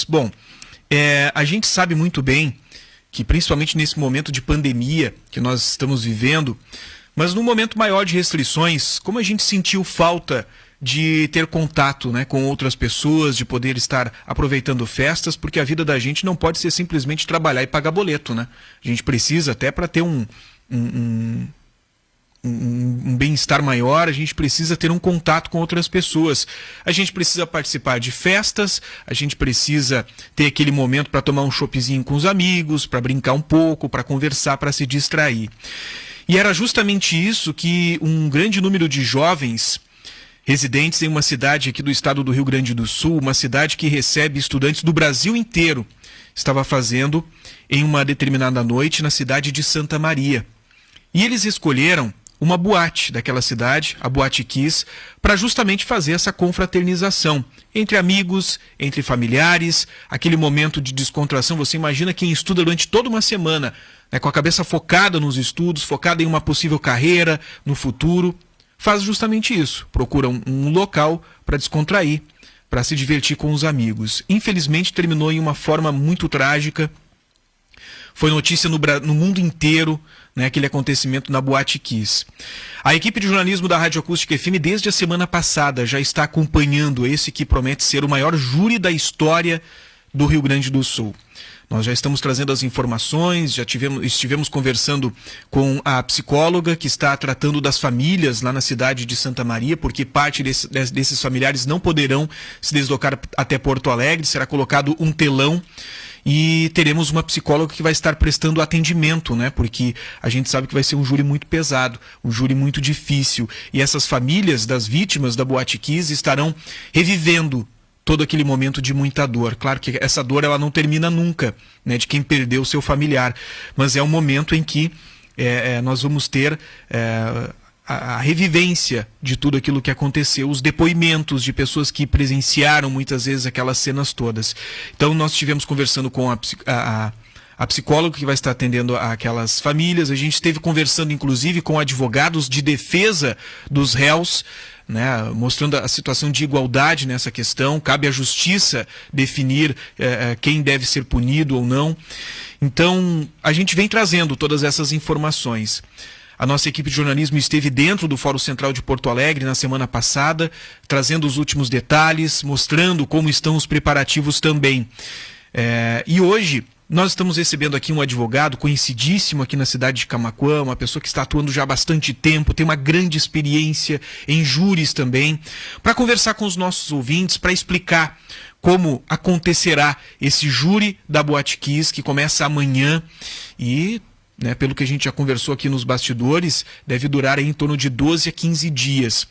Bom, a gente sabe muito bem que, principalmente nesse momento de pandemia que nós estamos vivendo, mas num momento maior de restrições, como a gente sentiu falta de ter contato, né, com outras pessoas, de poder estar aproveitando festas, porque a vida da gente não pode ser simplesmente trabalhar e pagar boleto, né? A gente precisa, até para ter um bem-estar maior, a gente precisa ter um contato com outras pessoas. A gente precisa participar de festas, a gente precisa ter aquele momento para tomar um choppzinho com os amigos, para brincar um pouco, para conversar, para se distrair. E era justamente isso que um grande número de jovens residentes em uma cidade aqui do estado do Rio Grande do Sul, uma cidade que recebe estudantes do Brasil inteiro, estava fazendo em uma determinada noite na cidade de Santa Maria. E eles escolheram uma boate daquela cidade, a Boate Kiss, para justamente fazer essa confraternização entre amigos, entre familiares, aquele momento de descontração. Você imagina quem estuda durante toda uma semana, né, com a cabeça focada nos estudos, focada em uma possível carreira no futuro, faz justamente isso, procura um local para descontrair, para se divertir com os amigos. Infelizmente terminou em uma forma muito trágica. Foi notícia no mundo inteiro, né, aquele acontecimento na Boate Kiss. A equipe de jornalismo da Rádio Acústica FM, desde a semana passada, já está acompanhando esse que promete ser o maior júri da história do Rio Grande do Sul. Nós já estamos trazendo as informações, estivemos conversando com a psicóloga que está tratando das famílias lá na cidade de Santa Maria, porque parte desses familiares não poderão se deslocar até Porto Alegre, será colocado um telão e teremos uma psicóloga que vai estar prestando atendimento, né? Porque a gente sabe que vai ser um júri muito pesado, um júri muito difícil, e essas famílias das vítimas da Boate Kiss estarão revivendo todo aquele momento de muita dor. Claro que essa dor ela não termina nunca, né, de quem perdeu o seu familiar, mas é um momento em que nós vamos ter a revivência de tudo aquilo que aconteceu, os depoimentos de pessoas que presenciaram muitas vezes aquelas cenas todas. Então nós estivemos conversando com a psicóloga que vai estar atendendo aquelas famílias, a gente esteve conversando inclusive com advogados de defesa dos réus, né, mostrando a situação de igualdade nessa questão. Cabe à justiça definir quem deve ser punido ou não. Então, a gente vem trazendo todas essas informações. A nossa equipe de jornalismo esteve dentro do Fórum Central de Porto Alegre na semana passada, trazendo os últimos detalhes, mostrando como estão os preparativos também. E hoje nós estamos recebendo aqui um advogado conhecidíssimo aqui na cidade de Camaquã, uma pessoa que está atuando já há bastante tempo, tem uma grande experiência em júris também, para conversar com os nossos ouvintes, para explicar como acontecerá esse júri da Boate Kiss, que começa amanhã e, né, pelo que a gente já conversou aqui nos bastidores, deve durar aí em torno de 12 a 15 dias.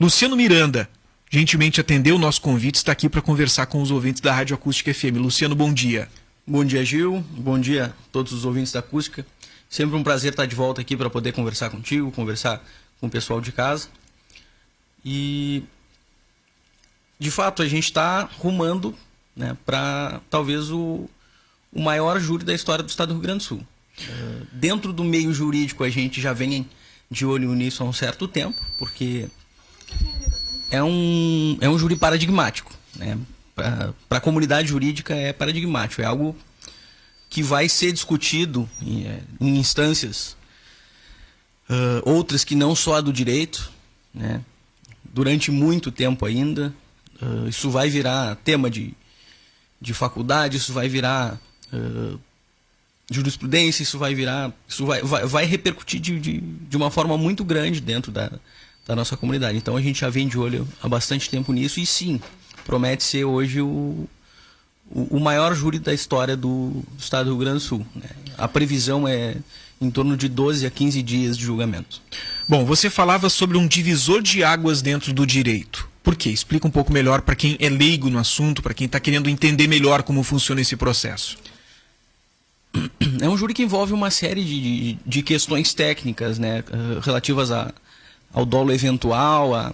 Luciano Miranda gentilmente atendeu o nosso convite, está aqui para conversar com os ouvintes da Rádio Acústica FM. Luciano, bom dia. Bom dia, Gil. Bom dia a todos os ouvintes da Acústica. Sempre um prazer estar de volta aqui para poder conversar contigo, conversar com o pessoal de casa. E, de fato, a gente está rumando, né, para talvez o maior júri da história do estado do Rio Grande do Sul. Dentro do meio jurídico, a gente já vem de olho nisso há um certo tempo, porque é um júri paradigmático, né? Para a comunidade jurídica é paradigmático, é algo que vai ser discutido em instâncias outras que não só a do direito, né, durante muito tempo ainda. Isso vai virar tema de faculdade, isso vai virar jurisprudência, isso vai repercutir de uma forma muito grande dentro da nossa comunidade. Então a gente já vem de olho há bastante tempo nisso e sim, promete ser hoje o maior júri da história do estado do Rio Grande do Sul, né? A previsão é em torno de 12 a 15 dias de julgamento. Bom, você falava sobre um divisor de águas dentro do direito. Por quê? Explica um pouco melhor para quem é leigo no assunto, para quem está querendo entender melhor como funciona esse processo. É um júri que envolve uma série de questões técnicas, né, relativas ao dolo eventual,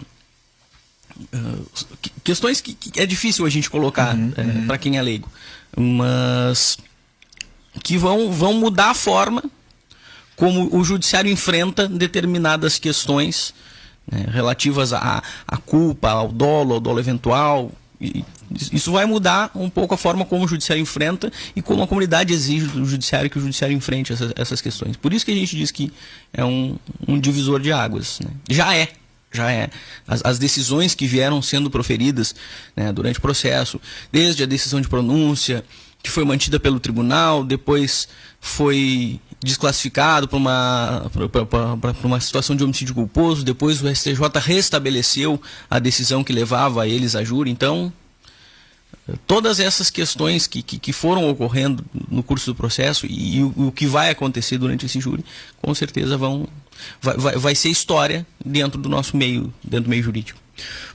questões que é difícil a gente colocar para quem é leigo, mas que vão mudar a forma como o judiciário enfrenta determinadas questões, né, relativas à culpa, ao dolo eventual Isso vai mudar um pouco a forma como o judiciário enfrenta e como a comunidade exige do judiciário que o judiciário enfrente essas questões. Por isso que a gente diz que é um divisor de águas, né? Já é. As decisões que vieram sendo proferidas, né, durante o processo, desde a decisão de pronúncia, que foi mantida pelo tribunal, depois foi desclassificado para uma situação de homicídio culposo, depois o STJ restabeleceu a decisão que levava eles a júri. Então, todas essas questões que foram ocorrendo no curso do processo e o que vai acontecer durante esse júri, com certeza vai ser história dentro do nosso meio, dentro do meio jurídico.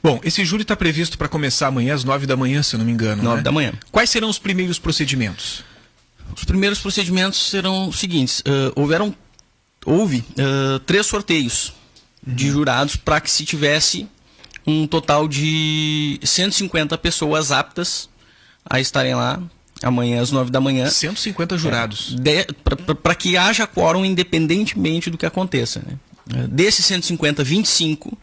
Bom, esse júri está previsto para começar amanhã às 9 da manhã, se eu não me engano. 9 da manhã. Quais serão os primeiros procedimentos? Os primeiros procedimentos serão os seguintes. Houve 3 sorteios de jurados para que se tivesse um total de 150 pessoas aptas a estarem lá amanhã às 9 da manhã. 150 jurados. Para que haja quórum independentemente do que aconteça, né? Desses 150, 25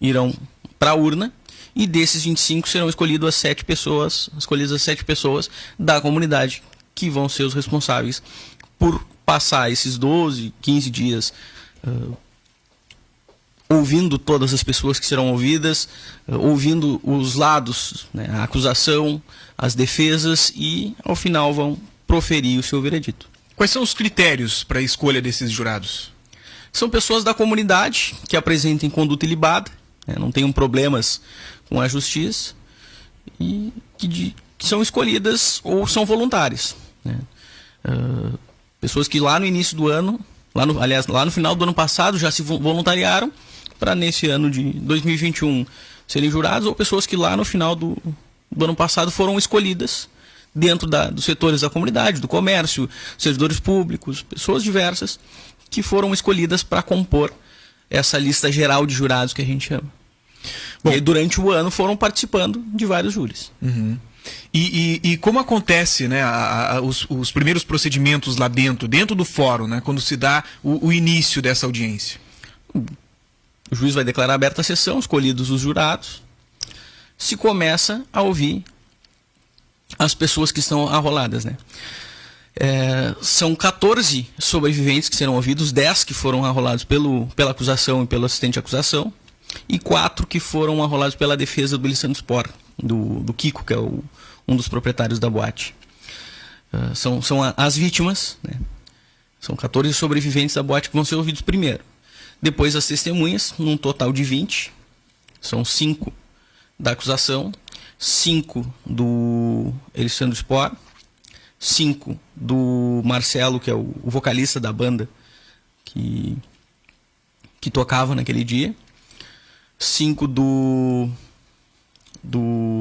irão para a urna, e desses 25 serão escolhidas as 7 pessoas da comunidade que vão ser os responsáveis por passar esses 12, 15 dias ouvindo todas as pessoas que serão ouvidas, ouvindo os lados, né, a acusação, as defesas, e ao final vão proferir o seu veredito. Quais são os critérios para a escolha desses jurados? São pessoas da comunidade que apresentem conduta ilibada, né, não tenham problemas com a justiça, e que são escolhidas ou são voluntárias, né? Pessoas que lá no início do ano, lá no final do ano passado já se voluntariaram para nesse ano de 2021 serem jurados, ou pessoas que lá no final do ano passado foram escolhidas dentro dos setores da comunidade, do comércio, servidores públicos, pessoas diversas que foram escolhidas para compor essa lista geral de jurados que a gente chama. Bom, e durante o ano foram participando de vários júris. Uhum. E como acontece, né, os primeiros procedimentos lá dentro do fórum, né, quando se dá o início dessa audiência? O juiz vai declarar aberta a sessão, escolhidos os jurados, se começa a ouvir as pessoas que estão arroladas, né? São 14 sobreviventes que serão ouvidos, 10 que foram arrolados pela acusação e pelo assistente de acusação, e 4 que foram arrolados pela defesa do Elisandro Spor, do Kiko, que é um dos proprietários da boate. São as vítimas, né? São 14 sobreviventes da boate que vão ser ouvidos primeiro. Depois as testemunhas, num total de 20. São 5 da acusação, 5 do Elisandro Spor, 5 do Marcelo, que é o vocalista da banda que tocava naquele dia, 5 do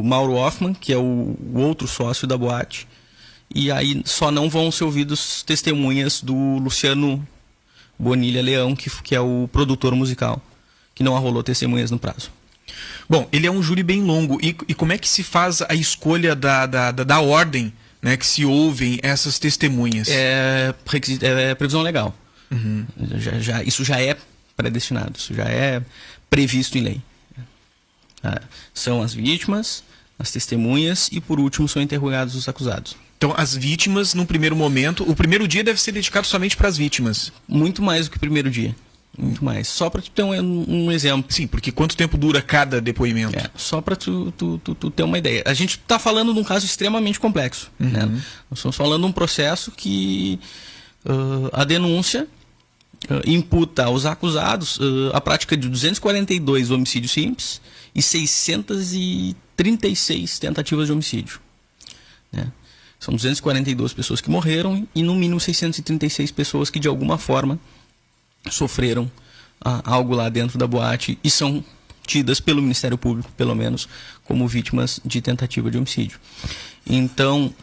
Mauro Hoffman, que é o outro sócio da boate, e aí só não vão ser ouvidos testemunhas do Luciano Bonilha Leão, que é o produtor musical, que não arrolou testemunhas no prazo. Bom, ele é um júri bem longo, e como é que se faz a escolha da ordem, né, que se ouvem essas testemunhas? É previsão legal. Uhum. Isso já é predestinado, isso já é previsto em lei. São as vítimas, as testemunhas e, por último, são interrogados os acusados. Então, as vítimas, num primeiro momento, o primeiro dia deve ser dedicado somente para as vítimas. Muito mais do que o primeiro dia. Muito mais. Só para tu ter um exemplo. Sim, porque quanto tempo dura cada depoimento? Só para tu ter uma ideia. A gente está falando de um caso extremamente complexo. Uhum. Né? Nós estamos falando de um processo que a denúncia imputa aos acusados a prática de 242 homicídios simples e 636 tentativas de homicídio. Né? São 242 pessoas que morreram e, no mínimo, 636 pessoas que, de alguma forma, sofreram algo lá dentro da boate e são tidas pelo Ministério Público, pelo menos, como vítimas de tentativa de homicídio. Então,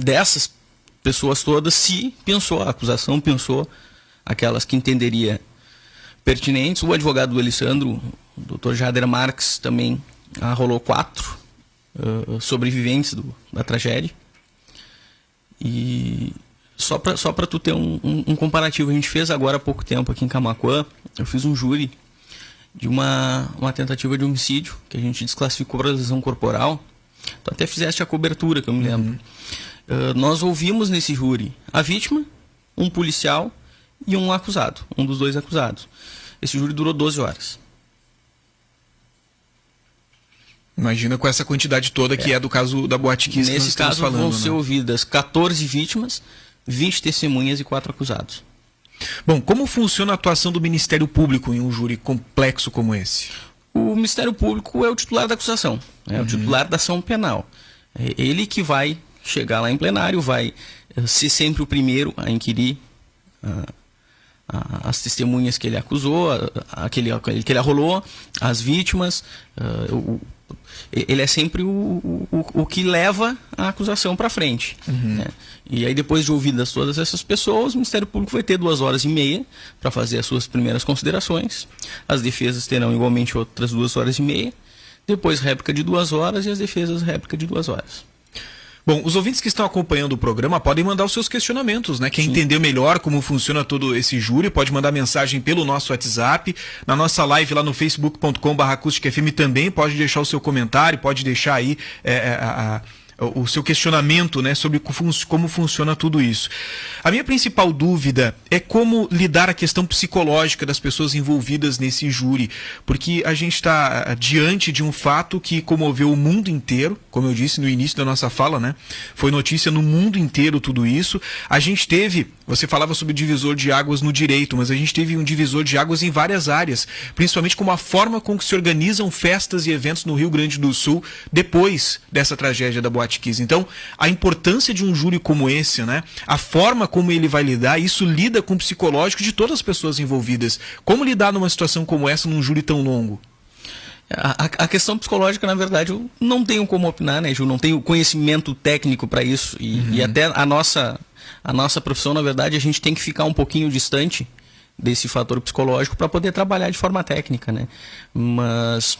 dessas pessoas todas, a acusação pensou aquelas que entenderia pertinentes. O advogado do Alessandro, o Dr. Jader Marques, também arrolou 4 sobreviventes da tragédia. E só para tu ter um comparativo, a gente fez agora há pouco tempo aqui em Camaquã, eu fiz um júri de uma tentativa de homicídio, que a gente desclassificou para lesão corporal. Tu até fizeste a cobertura, que eu me lembro. Nós ouvimos nesse júri a vítima, um policial e um acusado, um dos dois acusados. Esse júri durou 12 horas. Imagina com essa quantidade toda que é do caso da Boate Kiss que nós estamos falando. Nesse caso vão ser ouvidas 14 vítimas, 20 testemunhas e 4 acusados. Bom, como funciona a atuação do Ministério Público em um júri complexo como esse? O Ministério Público é o titular da acusação, é o titular da ação penal. É ele que vai chegar lá em plenário, vai ser sempre o primeiro a inquirir as testemunhas que ele acusou, que ele arrolou, as vítimas. Ele é sempre o que leva a acusação para frente. Né? E aí, depois de ouvidas todas essas pessoas, o Ministério Público vai ter 2h30 para fazer as suas primeiras considerações. As defesas terão igualmente outras 2h30. Depois, réplica de 2 horas e as defesas, réplica de 2 horas. Bom, os ouvintes que estão acompanhando o programa podem mandar os seus questionamentos, né? Quem entender melhor como funciona todo esse júri pode mandar mensagem pelo nosso WhatsApp. Na nossa live lá no facebook.com/acusticfm também pode deixar o seu comentário, pode deixar aí o seu questionamento, né, sobre como funciona tudo isso. A minha principal dúvida é como lidar a questão psicológica das pessoas envolvidas nesse júri, porque a gente está diante de um fato que comoveu o mundo inteiro, como eu disse no início da nossa fala, né? Foi notícia no mundo inteiro tudo isso. A gente teve, você falava sobre divisor de águas no direito, mas a gente teve um divisor de águas em várias áreas, principalmente como a forma com que se organizam festas e eventos no Rio Grande do Sul depois dessa tragédia da Boate Kiss. Então, a importância de um júri como esse, né? A forma como ele vai lidar, isso lida com o psicológico de todas as pessoas envolvidas. Como lidar numa situação como essa num júri tão longo? A questão psicológica, na verdade, eu não tenho como opinar, né, Ju? Não tenho conhecimento técnico para isso. E até a nossa profissão, na verdade, a gente tem que ficar um pouquinho distante desse fator psicológico para poder trabalhar de forma técnica, né? Mas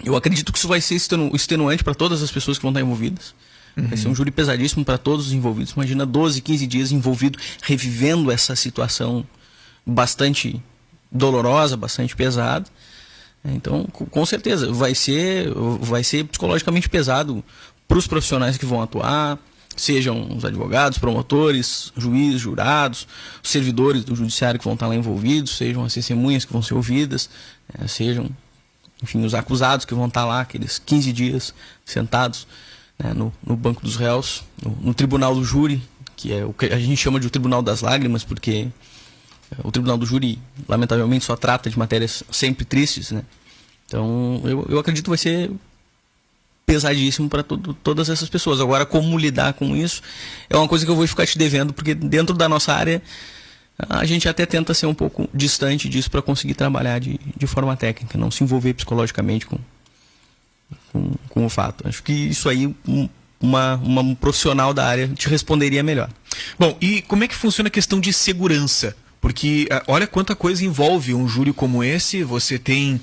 eu acredito que isso vai ser extenuante para todas as pessoas que vão estar envolvidas. Vai ser um júri pesadíssimo para todos os envolvidos. Imagina 12, 15 dias envolvido, revivendo essa situação bastante dolorosa, bastante pesada. Então, com certeza, vai ser psicologicamente pesado para os profissionais que vão atuar, sejam os advogados, promotores, juízes, jurados, os servidores do judiciário que vão estar lá envolvidos, sejam as testemunhas que vão ser ouvidas, sejam, enfim, os acusados que vão estar lá, aqueles 15 dias sentados, né, no banco dos réus, no tribunal do júri, que é o que a gente chama de o tribunal das lágrimas, porque o tribunal do júri, lamentavelmente, só trata de matérias sempre tristes, né? Então, eu acredito que vai ser pesadíssimo para todas essas pessoas. Agora, como lidar com isso é uma coisa que eu vou ficar te devendo, porque dentro da nossa área a gente até tenta ser um pouco distante disso para conseguir trabalhar de forma técnica, não se envolver psicologicamente com o fato. Acho que isso aí uma profissional da área te responderia melhor. Bom, e como é que funciona a questão de segurança? Porque olha quanta coisa envolve um júri como esse. Você tem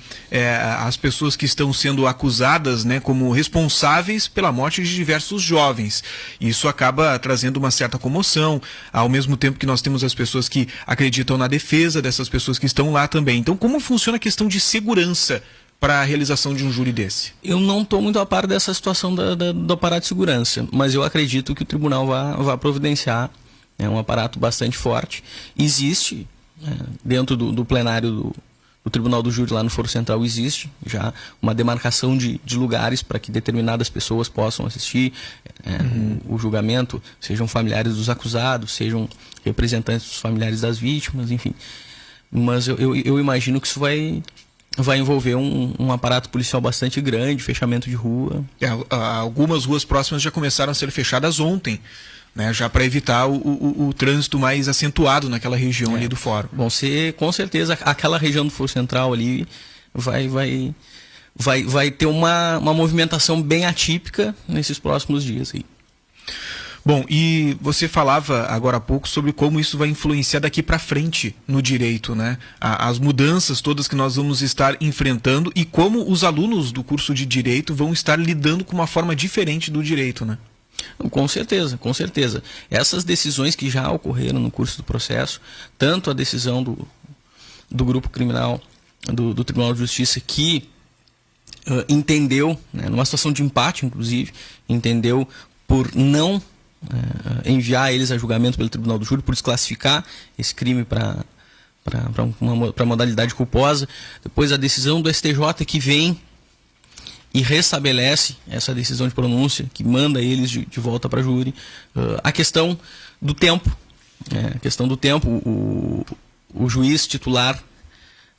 as pessoas que estão sendo acusadas, né, como responsáveis pela morte de diversos jovens. Isso acaba trazendo uma certa comoção, ao mesmo tempo que nós temos as pessoas que acreditam na defesa dessas pessoas que estão lá também. Então, como funciona a questão de segurança para a realização de um júri desse? Eu não estou muito a par dessa situação do aparato de segurança, mas eu acredito que o tribunal vai providenciar. É um aparato bastante forte. Existe, dentro do plenário do Tribunal do Júri, lá no Foro Central, existe já uma demarcação de lugares para que determinadas pessoas possam assistir o julgamento, sejam familiares dos acusados, sejam representantes dos familiares das vítimas, enfim. Mas eu imagino que isso vai envolver um aparato policial bastante grande, fechamento de rua. Algumas ruas próximas já começaram a ser fechadas ontem, né, já para evitar o trânsito mais acentuado naquela região ali do fórum. Bom, com certeza aquela região do Foro Central ali vai ter uma movimentação bem atípica nesses próximos dias aí. Bom, e você falava agora há pouco sobre como isso vai influenciar daqui para frente no direito, né? As mudanças todas que nós vamos estar enfrentando e como os alunos do curso de direito vão estar lidando com uma forma diferente do direito, né? Com certeza, com certeza. Essas decisões que já ocorreram no curso do processo, tanto a decisão do grupo criminal do Tribunal de Justiça que entendeu, né, numa situação de empate, inclusive, entendeu por não enviar eles a julgamento pelo Tribunal do Júri, por desclassificar esse crime para modalidade culposa. Depois a decisão do STJ que vem e restabelece essa decisão de pronúncia, que manda eles de volta para júri. A questão do tempo, o juiz titular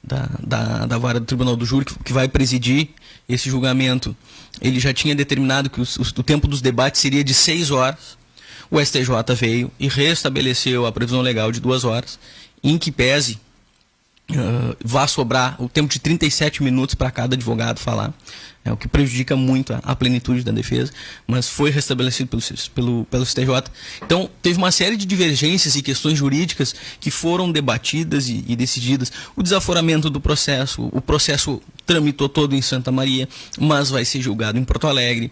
da vara do Tribunal do Júri, que vai presidir esse julgamento, ele já tinha determinado que o tempo dos debates seria de 6 horas. O STJ veio e restabeleceu a previsão legal de 2 horas, em que pese vá sobrar o tempo de 37 minutos para cada advogado falar, o que prejudica muito a plenitude da defesa, mas foi restabelecido pelo STJ. Então, teve uma série de divergências e questões jurídicas que foram debatidas e decididas. O desaforamento do processo, o processo tramitou todo em Santa Maria, mas vai ser julgado em Porto Alegre,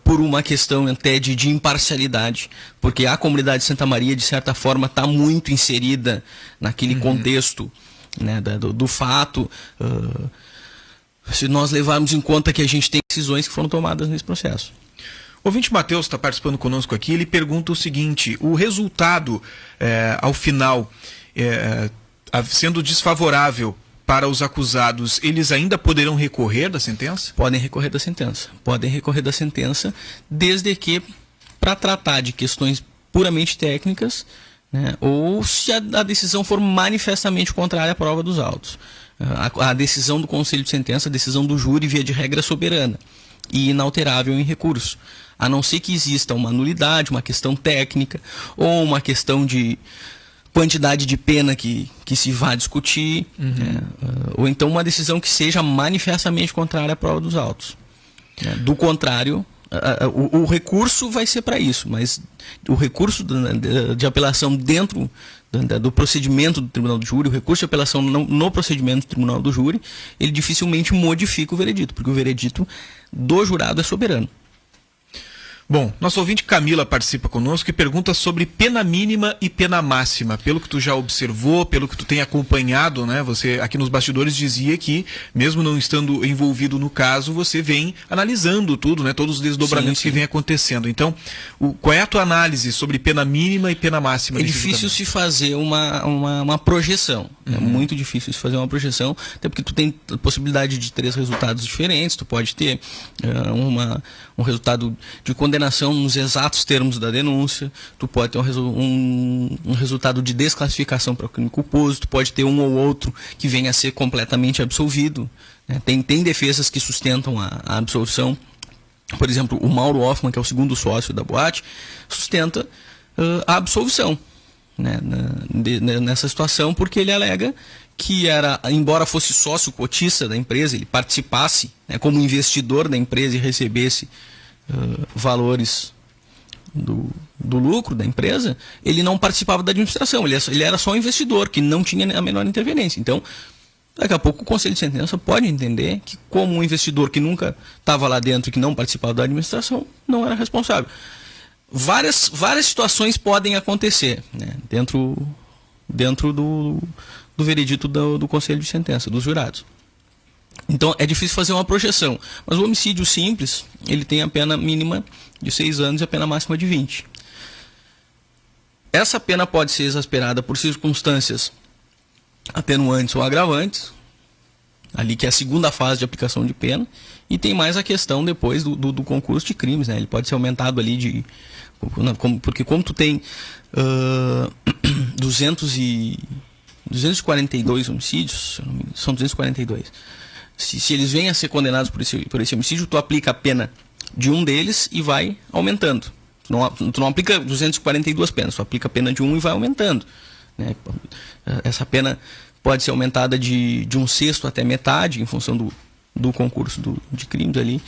por uma questão até de imparcialidade, porque a comunidade de Santa Maria, de certa forma, está muito inserida naquele contexto, né, do fato, se nós levarmos em conta que a gente tem decisões que foram tomadas nesse processo. O ouvinte Matheus está participando conosco aqui, ele pergunta o seguinte: o resultado, ao final, sendo desfavorável para os acusados, eles ainda poderão recorrer da sentença? Podem recorrer da sentença. Podem recorrer da sentença, desde que, para tratar de questões puramente técnicas, né, ou se a decisão for manifestamente contrária à prova dos autos. A decisão do Conselho de Sentença, a decisão do júri, via de regra, soberana e inalterável em recurso. A não ser que exista uma nulidade, uma questão técnica, ou uma questão de quantidade de pena que se vá discutir, né? Ou então uma decisão que seja manifestamente contrária à prova dos autos. Do contrário, o recurso vai ser para isso, mas o recurso de apelação dentro do procedimento do Tribunal do Júri, o recurso de apelação no procedimento do Tribunal do Júri, ele dificilmente modifica o veredito, porque o veredito do jurado é soberano. Bom, nosso ouvinte Camila participa conosco e pergunta sobre pena mínima e pena máxima. Pelo que tu já observou, pelo que tu tem acompanhado, né? Você aqui nos bastidores dizia que, mesmo não estando envolvido no caso, você vem analisando tudo, né? Todos os desdobramentos que vem acontecendo. Então, qual é a tua análise sobre pena mínima e pena máxima? É difícil se fazer uma projeção. É muito difícil se fazer uma projeção, até porque tu tem a possibilidade de 3 resultados diferentes. Tu pode ter um resultado de condenação nos exatos termos da denúncia, tu pode ter um resultado de desclassificação para o crime culposo, tu pode ter um ou outro que venha a ser completamente absolvido, né? Tem defesas que sustentam a absolvição. Por exemplo, o Mauro Hoffman, que é o segundo sócio da boate, sustenta a absolvição, né, nessa situação, porque ele alega que embora fosse sócio cotista da empresa, ele participasse, né, como investidor da empresa e recebesse valores do lucro da empresa, ele não participava da administração, ele era só um investidor que não tinha a menor interferência. Então, daqui a pouco o Conselho de Sentença pode entender que, como um investidor que nunca estava lá dentro e que não participava da administração, não era responsável. Várias situações podem acontecer, né, dentro do veredito do Conselho de Sentença, dos jurados. Então é difícil fazer uma projeção, mas o homicídio simples, ele tem a pena mínima de 6 anos e a pena máxima de 20. Essa pena pode ser exasperada por circunstâncias atenuantes ou agravantes, ali que é a segunda fase de aplicação de pena, e tem mais a questão depois do concurso de crimes, né? Ele pode ser aumentado ali porque como tu tem 242 homicídios, são 242. Se eles vêm a ser condenados por esse homicídio, tu aplica a pena de um deles e vai aumentando. Tu não aplica 242 penas, tu aplica a pena de um e vai aumentando, né? Essa pena pode ser aumentada de 1/6 até metade, em função do concurso de crimes ali.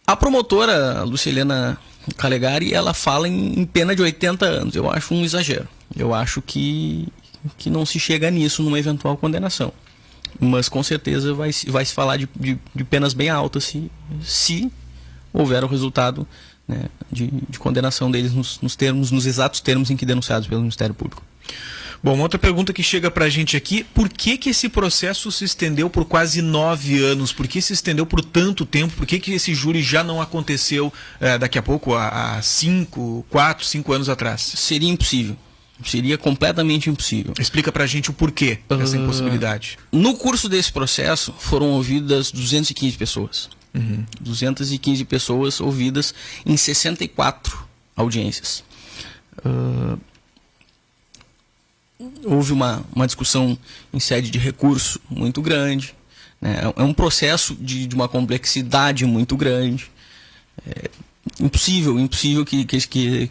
A promotora Lucilena Calegari, ela fala em pena de 80 anos. Eu acho um exagero. Eu acho que não se chega nisso numa eventual condenação. Mas com certeza vai se falar de penas bem altas se houver o resultado, né, de condenação deles nos exatos termos em que denunciados pelo Ministério Público. Bom, uma outra pergunta que chega pra gente aqui, por que esse processo se estendeu por quase 9 anos? Por que se estendeu por tanto tempo? Por que esse júri já não aconteceu daqui a pouco, há 4, 5 anos atrás? Seria impossível. Seria completamente impossível. Explica pra gente o porquê dessa impossibilidade. No curso desse processo foram ouvidas 215 pessoas. 215 pessoas ouvidas em 64 audiências. Houve uma discussão em sede de recurso muito grande, né? É um processo de uma complexidade muito grande. Impossível que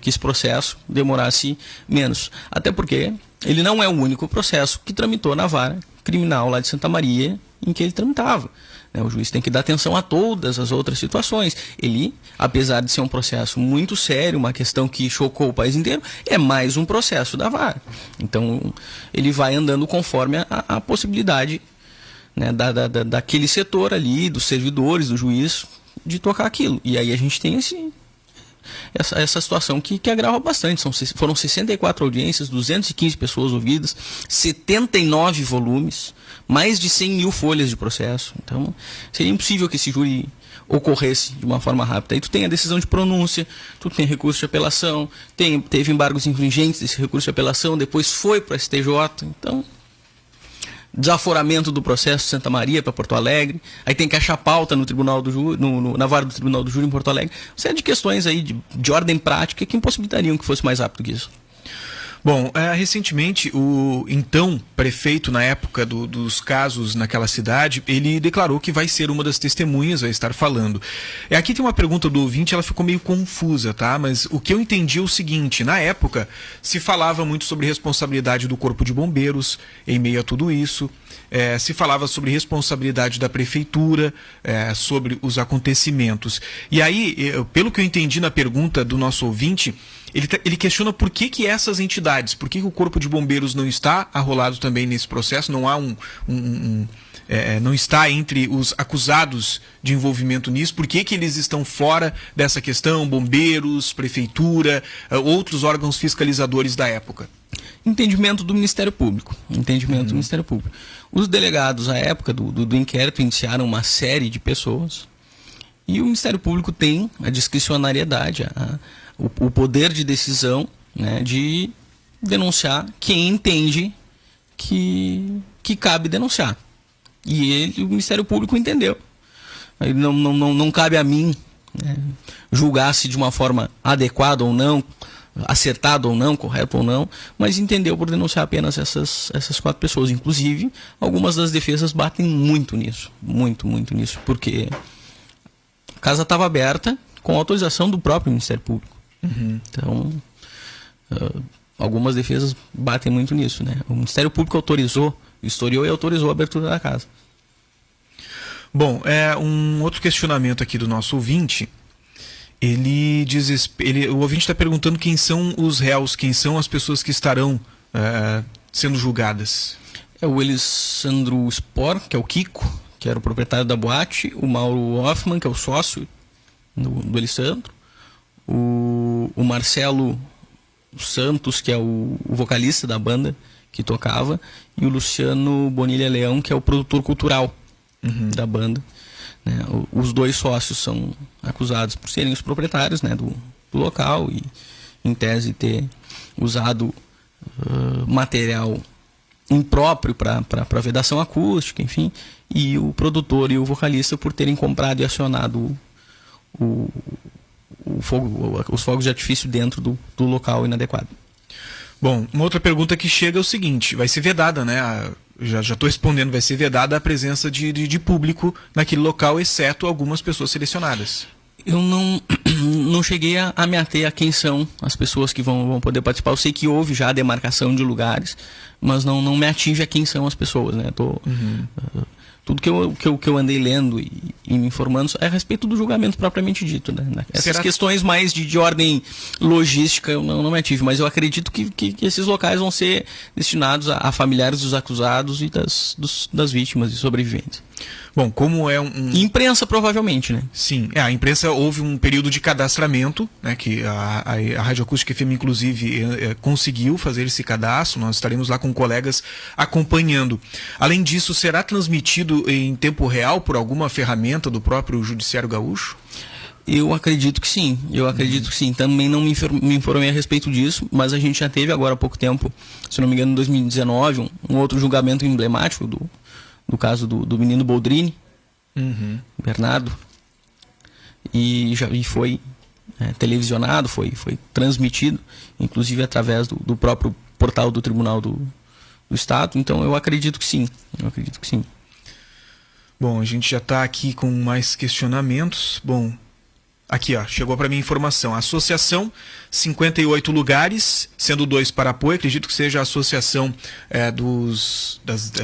esse processo demorasse menos. Até porque ele não é o único processo que tramitou na vara criminal lá de Santa Maria em que ele tramitava. O juiz tem que dar atenção a todas as outras situações. Ele, apesar de ser um processo muito sério, uma questão que chocou o país inteiro, é mais um processo da vara. Então, ele vai andando conforme a possibilidade, né, daquele setor ali, dos servidores, do juiz, de tocar aquilo. E aí a gente tem essa situação que agrava bastante. Foram 64 audiências, 215 pessoas ouvidas, 79 volumes, mais de 100 mil folhas de processo. Então, seria impossível que esse júri ocorresse de uma forma rápida. Aí tu tem a decisão de pronúncia, tu tem recurso de apelação, teve embargos infringentes desse recurso de apelação, depois foi para o STJ. Então, desaforamento do processo de Santa Maria para Porto Alegre, aí tem que achar pauta no tribunal do júri, na vara do Tribunal do Júri em Porto Alegre. Uma série de questões aí de ordem prática que impossibilitariam que fosse mais rápido que isso. Bom, recentemente o então prefeito, na época dos casos naquela cidade, ele declarou que vai ser uma das testemunhas, vai estar falando. Aqui tem uma pergunta do ouvinte, ela ficou meio confusa, tá? Mas o que eu entendi é o seguinte: na época se falava muito sobre responsabilidade do Corpo de Bombeiros em meio a tudo isso, se falava sobre responsabilidade da prefeitura, sobre os acontecimentos. E aí, pelo que eu entendi na pergunta do nosso ouvinte, ele questiona por que essas entidades, por que o Corpo de Bombeiros não está arrolado também nesse processo, não há não está entre os acusados de envolvimento nisso, por que eles estão fora dessa questão, bombeiros, prefeitura, outros órgãos fiscalizadores da época? Entendimento do Ministério Público. Do Ministério Público. Os delegados, à época do inquérito, iniciaram uma série de pessoas e o Ministério Público tem a discricionariedade, o poder de decisão, né, de denunciar quem entende que cabe denunciar. E o Ministério Público entendeu. Aí não cabe a mim, né, julgar se de uma forma adequada ou não, acertado ou não, correto ou não, mas entendeu por denunciar apenas essas 4 pessoas. Inclusive, algumas das defesas batem muito nisso, muito nisso, porque a casa estava aberta com autorização do próprio Ministério Público. Então, algumas defesas batem muito nisso, né? O Ministério Público historiou e autorizou a abertura da casa. Bom, um outro questionamento aqui do nosso ouvinte. Ele diz, o ouvinte está perguntando quem são os réus, quem são as pessoas que estarão sendo julgadas. É o Elisandro Spor, que é o Kiko, que era o proprietário da boate, o Mauro Hoffman, que é o sócio do Elisandro, o Marcelo Santos, que é o vocalista da banda que tocava, e o Luciano Bonilha Leão, que é o produtor cultural da banda. Né? Os 2 sócios são acusados por serem os proprietários, né, do local e, em tese, ter usado material impróprio para vedação acústica, enfim, e o produtor e o vocalista por terem comprado e acionado os fogos de artifício dentro do local inadequado. Bom, uma outra pergunta que chega é o seguinte: vai ser vedada, né? Já estou respondendo, vai ser vedada a presença de público naquele local, exceto algumas pessoas selecionadas. Eu não cheguei a me ater a quem são as pessoas que vão poder participar. Eu sei que houve já a demarcação de lugares, mas não me atinge a quem são as pessoas, né? Tudo que eu andei lendo e e me informando a respeito do julgamento propriamente dito, né? Essas Será... questões mais de ordem logística eu não me ative, mas eu acredito que esses locais vão ser destinados a familiares dos acusados e das vítimas e sobreviventes. Bom, como é Imprensa, provavelmente, né? Sim, a imprensa houve um período de cadastramento, né, que a Rádio Acústica FM, inclusive, conseguiu fazer esse cadastro. Nós estaremos lá com colegas acompanhando. Além disso, será transmitido em tempo real por alguma ferramenta do próprio Judiciário Gaúcho? Eu acredito que sim, Também não me informei a respeito disso, mas a gente já teve agora há pouco tempo, se não me engano, em 2019, um outro julgamento emblemático do caso do menino Boldrini, Bernardo, e foi televisionado, foi transmitido, inclusive através do próprio portal do Tribunal do Estado. Então eu acredito que sim. Bom, a gente já está aqui com mais questionamentos. Bom, aqui, chegou para mim a informação. Associação, 58 lugares, sendo 2 para apoio. Acredito que seja a associação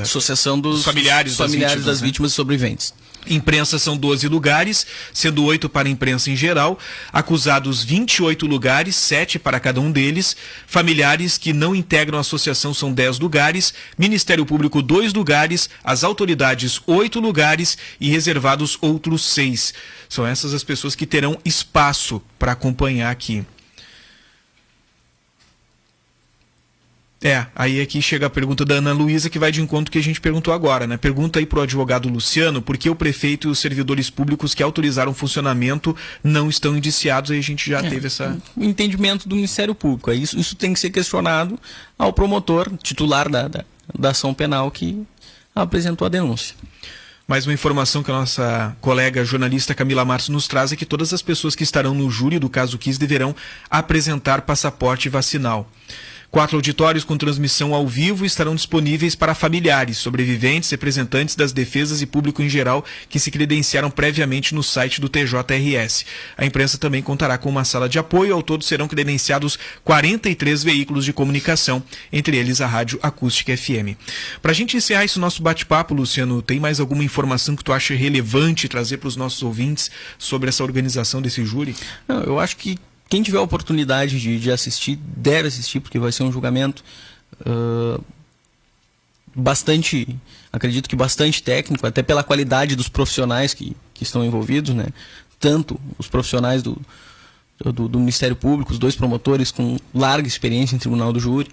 Associação dos familiares das vítimas e sobreviventes. Imprensa são 12 lugares, sendo 8 para a imprensa em geral. Acusados, 28 lugares, 7 para cada um deles. Familiares que não integram a associação são 10 lugares. Ministério Público, 2 lugares. As autoridades, 8 lugares. E reservados outros 6. São essas as pessoas que terão espaço para acompanhar aqui. Aí aqui chega a pergunta da Ana Luísa, que vai de encontro que a gente perguntou agora, né? Pergunta aí para o advogado Luciano por que o prefeito e os servidores públicos que autorizaram o funcionamento não estão indiciados. Aí a gente já teve essa... O entendimento do Ministério Público. Isso tem que ser questionado ao promotor titular da ação penal que apresentou a denúncia. Mais uma informação que a nossa colega jornalista Camila Martos nos traz é que todas as pessoas que estarão no júri do caso Kiss deverão apresentar passaporte vacinal. 4 auditórios com transmissão ao vivo estarão disponíveis para familiares, sobreviventes, representantes das defesas e público em geral que se credenciaram previamente no site do TJRS. A imprensa também contará com uma sala de apoio. Ao todo serão credenciados 43 veículos de comunicação, entre eles a Rádio Acústica FM. Para a gente encerrar esse nosso bate-papo, Luciano, tem mais alguma informação que tu acha relevante trazer para os nossos ouvintes sobre essa organização desse júri? Não, eu acho que quem tiver a oportunidade de assistir, deve assistir, porque vai ser um julgamento acredito que bastante técnico, até pela qualidade dos profissionais que estão envolvidos, né? Tanto os profissionais do Ministério Público, os 2 promotores com larga experiência em tribunal do júri,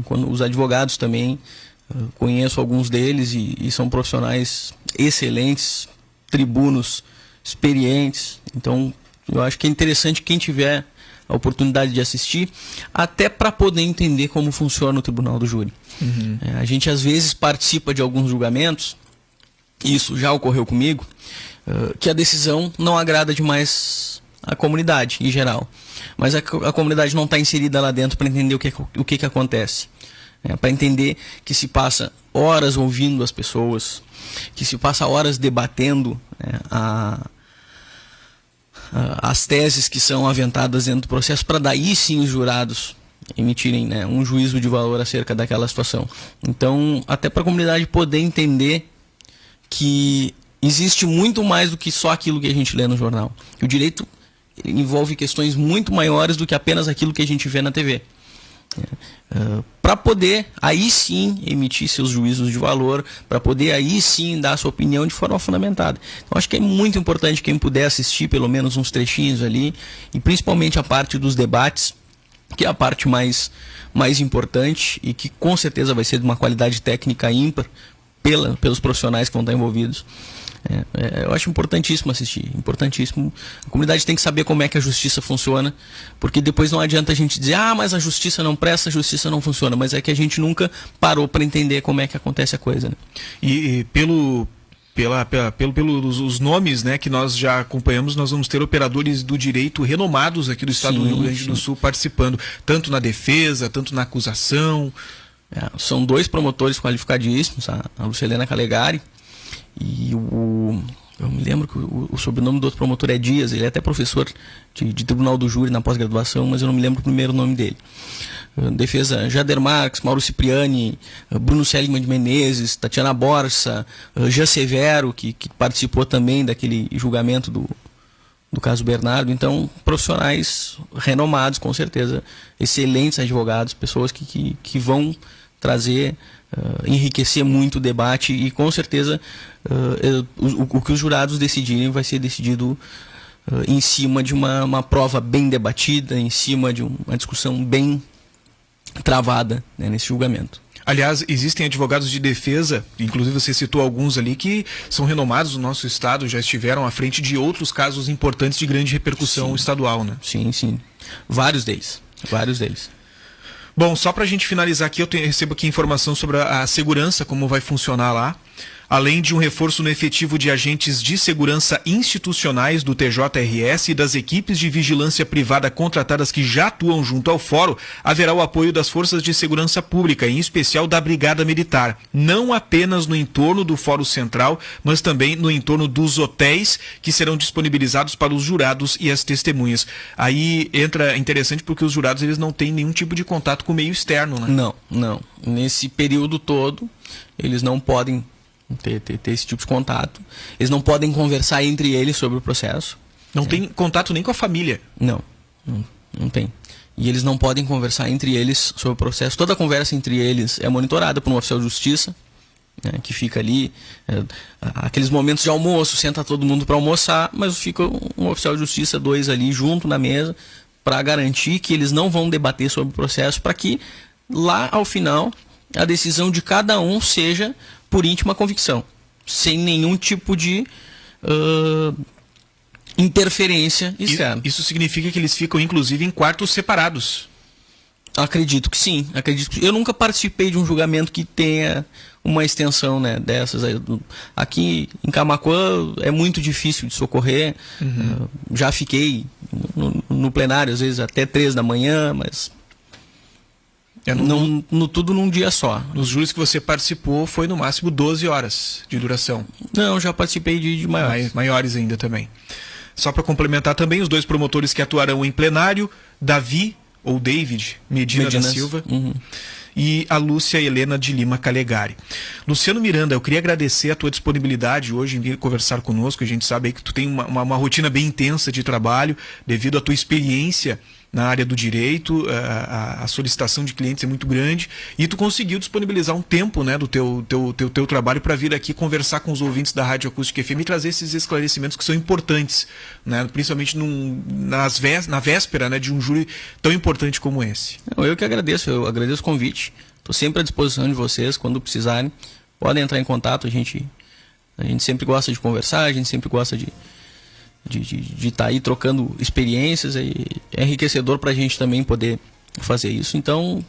quando os advogados também, conheço alguns deles e são profissionais excelentes, tribunos experientes. Então eu acho que é interessante quem tiver a oportunidade de assistir, até para poder entender como funciona o tribunal do júri. A gente às vezes participa de alguns julgamentos, isso já ocorreu comigo, que a decisão não agrada demais a comunidade em geral. Mas a comunidade não está inserida lá dentro para entender o que acontece. Para entender que se passa horas ouvindo as pessoas, que se passa horas debatendo as teses que são aventadas dentro do processo, para daí sim os jurados emitirem, né, um juízo de valor acerca daquela situação. Então, até para a comunidade poder entender que existe muito mais do que só aquilo que a gente lê no jornal. O direito envolve questões muito maiores do que apenas aquilo que a gente vê na TV. Para poder aí sim emitir seus juízos de valor, para poder aí sim dar sua opinião de forma fundamentada. Então acho que é muito importante quem puder assistir pelo menos uns trechinhos ali, e principalmente a parte dos debates, que é a parte mais importante e que com certeza vai ser de uma qualidade técnica ímpar pelos profissionais que vão estar envolvidos. Eu acho importantíssimo assistir, importantíssimo. A comunidade tem que saber como é que a justiça funciona, porque depois não adianta a gente dizer, mas a justiça não presta, a justiça não funciona, mas é que a gente nunca parou para entender como é que acontece a coisa, né? E pelos nomes, né, que nós já acompanhamos, nós vamos ter operadores do direito renomados aqui do estado do Rio Grande do Sul participando, tanto na defesa, tanto na acusação. São 2 promotores qualificadíssimos, a Lucilena Calegari e eu me lembro que o sobrenome do outro promotor é Dias, ele é até professor de tribunal do júri na pós-graduação, mas eu não me lembro o primeiro nome dele. defesa Jader Marques, Mauro Cipriani, Bruno Seligman de Menezes, Tatiana Borsa, Jean Severo, que participou também daquele julgamento do caso Bernardo. Então, profissionais renomados, com certeza, excelentes advogados, pessoas que vão trazer, enriquecer muito o debate, e com certeza o que os jurados decidirem vai ser decidido em cima de uma prova bem debatida, em cima de uma discussão bem travada, né, nesse julgamento. Aliás, existem advogados de defesa, inclusive você citou alguns ali, que são renomados no nosso estado, já estiveram à frente de outros casos importantes de grande repercussão estadual, né? Sim, sim. Vários deles. Bom, só para a gente finalizar aqui, eu recebo aqui informação sobre a segurança, como vai funcionar lá. Além de um reforço no efetivo de agentes de segurança institucionais do TJRS e das equipes de vigilância privada contratadas que já atuam junto ao fórum, haverá o apoio das forças de segurança pública, em especial da Brigada Militar, não apenas no entorno do Fórum Central, mas também no entorno dos hotéis que serão disponibilizados para os jurados e as testemunhas. Aí entra interessante porque os jurados eles não têm nenhum tipo de contato com o meio externo, né? Não. Nesse período todo, eles não podem ter esse tipo de contato. Eles não podem conversar entre eles sobre o processo. Não tem contato nem com a família? Não tem. E eles não podem conversar entre eles sobre o processo. Toda a conversa entre eles é monitorada por um oficial de justiça, né, que fica ali. Aqueles momentos de almoço, senta todo mundo para almoçar, mas fica um oficial de justiça, 2 ali junto na mesa, para garantir que eles não vão debater sobre o processo, para que lá ao final a decisão de cada um seja por íntima convicção, sem nenhum tipo de interferência externa. Isso significa que eles ficam, inclusive, em quartos separados? Acredito que sim. Eu nunca participei de um julgamento que tenha uma extensão, né, dessas. Aqui em Camaquã é muito difícil de socorrer. Já fiquei no plenário, às vezes até 3 da manhã, mas... tudo num dia só. Nos júris que você participou foi no máximo 12 horas de duração? Não, já participei de maiores. Maiores ainda também. Só para complementar também, os 2 promotores que atuarão em plenário, Davi, ou David, Medina da Silva, e a Lúcia Helena de Lima Calegari. Luciano Miranda, eu queria agradecer a tua disponibilidade hoje em vir conversar conosco. A gente sabe aí que tu tem uma rotina bem intensa de trabalho, devido à tua experiência na área do direito, a solicitação de clientes é muito grande, e tu conseguiu disponibilizar um tempo, né, do teu trabalho para vir aqui conversar com os ouvintes da Rádio Acústica FM e trazer esses esclarecimentos que são importantes, né, principalmente na véspera, né, de um júri tão importante como esse. Eu que agradeço, eu agradeço o convite, estou sempre à disposição de vocês, quando precisarem, podem entrar em contato, a gente sempre gosta de conversar, a gente sempre gosta de estar aí trocando experiências, e é enriquecedor para a gente também poder fazer isso. Então,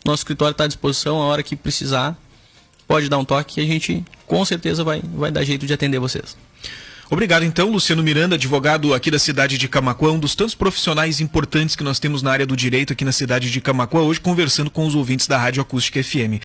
nosso escritório está à disposição, a hora que precisar, pode dar um toque e a gente com certeza vai dar jeito de atender vocês. Obrigado então, Luciano Miranda, advogado aqui da cidade de Camaquã, um dos tantos profissionais importantes que nós temos na área do direito aqui na cidade de Camaquã, hoje conversando com os ouvintes da Rádio Acústica FM.